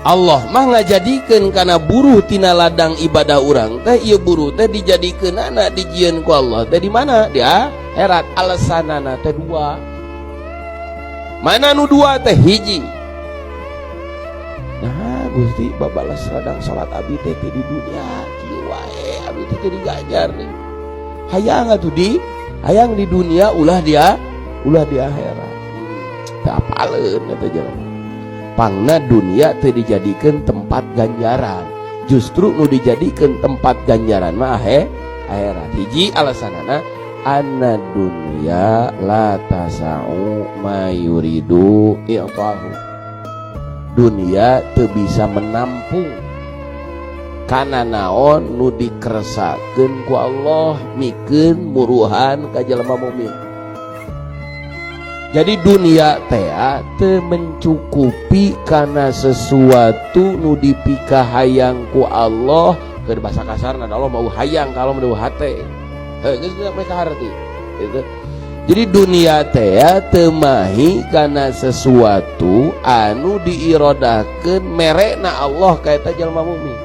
Allah mah ngajadikeun kana buruh tina ladang ibadah urang teh ieu buruh teh dijadikeun anak dijieun ku Allah teh di mana? Di akhirat. Alasanana teh dua. Mana nu dua teh? Hiji. Nah, Gusti babalas radang salat abdi teh di dunia kieu wae abdi teh digajar nih. Hayang atuh hayang di dunia ulah di akhirat. Teu apaleun eta jelema. Pangna dunia teu dijadikeun tempat ganjaran, justru nu dijadikeun tempat ganjaran mah akhirat. Hiji alasanana anna dunya la tasau ma yuridu i'tahu. Dunia teu bisa menampung kana naon nu dikeresakeun ku Allah mikeun muruhan ka jalma mukmin. Jadi dunia teh teu mencukupi karena sesuatu nu dipika hayang ku Allah. Keur bahasa kasarna Allah mau hayang kalau mau hate. Geus mereka harti. Gitu. Jadi dunia teh teu mahi karena sesuatu anu diirodahkeun merekna Allah ka eta jalma mukmin.